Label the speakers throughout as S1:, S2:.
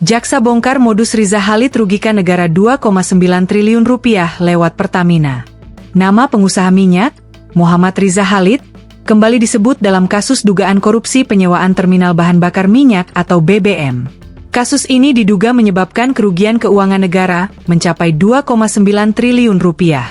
S1: Jaksa bongkar modus Riza Khalid rugikan negara 2,9 triliun rupiah lewat Pertamina. Nama pengusaha minyak, Muhammad Riza Khalid, kembali disebut dalam kasus dugaan korupsi penyewaan terminal bahan bakar minyak atau BBM. Kasus ini diduga menyebabkan kerugian keuangan negara mencapai 2,9 triliun rupiah.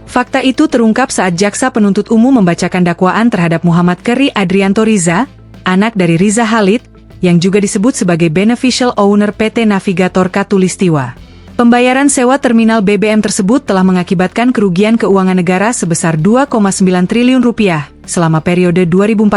S1: Fakta itu terungkap saat jaksa penuntut umum membacakan dakwaan terhadap Muhammad Keri Adrianto Riza, anak dari Riza Khalid, yang juga disebut sebagai beneficial owner PT Navigator Katulistiwa. Pembayaran sewa terminal BBM tersebut telah mengakibatkan kerugian keuangan negara sebesar 2,9 triliun rupiah selama periode 2014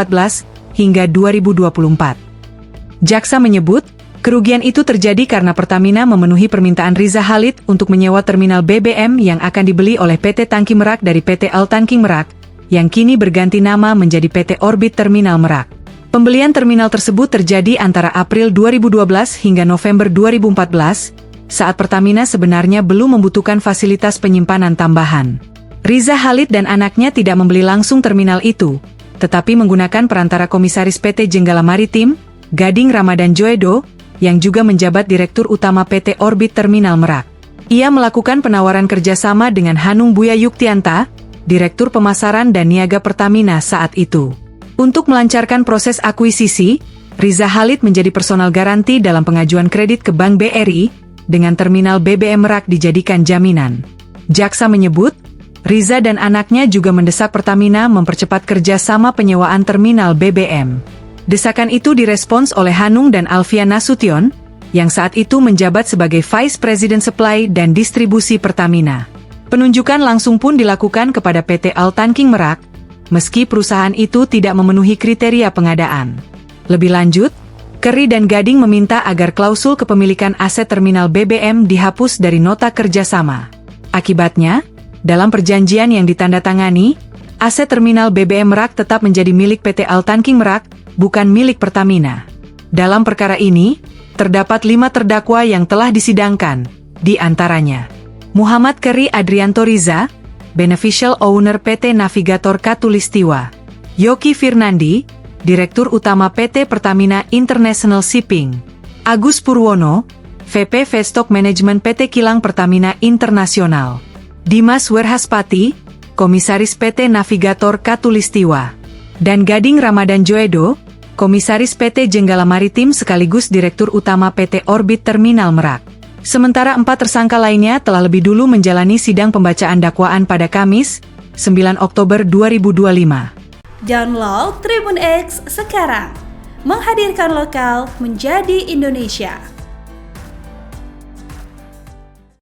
S1: hingga 2024. Jaksa menyebut, kerugian itu terjadi karena Pertamina memenuhi permintaan Riza Khalid untuk menyewa terminal BBM yang akan dibeli oleh PT Tangki Merak dari PT Altanking Merak, yang kini berganti nama menjadi PT Orbit Terminal Merak. Pembelian terminal tersebut terjadi antara April 2012 hingga November 2014, saat Pertamina sebenarnya belum membutuhkan fasilitas penyimpanan tambahan. Riza Khalid dan anaknya tidak membeli langsung terminal itu, tetapi menggunakan perantara komisaris PT Jenggala Maritim, Gading Ramadan Joedo, yang juga menjabat Direktur Utama PT Orbit Terminal Merak. Ia melakukan penawaran kerjasama dengan Hanung Buya Yuktianta, Direktur Pemasaran dan Niaga Pertamina saat itu. Untuk melancarkan proses akuisisi, Riza Khalid menjadi personal garanti dalam pengajuan kredit ke Bank BRI, dengan terminal BBM Merak dijadikan jaminan. Jaksa menyebut, Riza dan anaknya juga mendesak Pertamina mempercepat kerjasama penyewaan terminal BBM. Desakan itu direspons oleh Hanung dan Alfian Nasution, yang saat itu menjabat sebagai Vice President Supply dan Distribusi Pertamina. Penunjukan langsung pun dilakukan kepada PT Altanking Merak, meski perusahaan itu tidak memenuhi kriteria pengadaan. Lebih lanjut, Keri dan Gading meminta agar klausul kepemilikan aset terminal BBM dihapus dari nota kerjasama. Akibatnya, dalam perjanjian yang ditandatangani, aset terminal BBM Merak tetap menjadi milik PT Altanking Merak, bukan milik Pertamina. Dalam perkara ini, terdapat 5 terdakwa yang telah disidangkan, di antaranya Muhammad Keri Adrianto Riza, Beneficial Owner PT Navigator Katulistiwa; Yoki Firnandi, Direktur Utama PT Pertamina International Shipping; Agus Purwono, VP Festock Management PT Kilang Pertamina Internasional; Dimas Werhaspati, Komisaris PT Navigator Katulistiwa; dan Gading Ramadan Joedo, Komisaris PT Jenggala Maritim sekaligus Direktur Utama PT Orbit Terminal Merak. Sementara 4 tersangka lainnya telah lebih dulu menjalani sidang pembacaan dakwaan pada Kamis, 9 Oktober 2025.
S2: Download Tribun X sekarang, menghadirkan lokal menjadi Indonesia.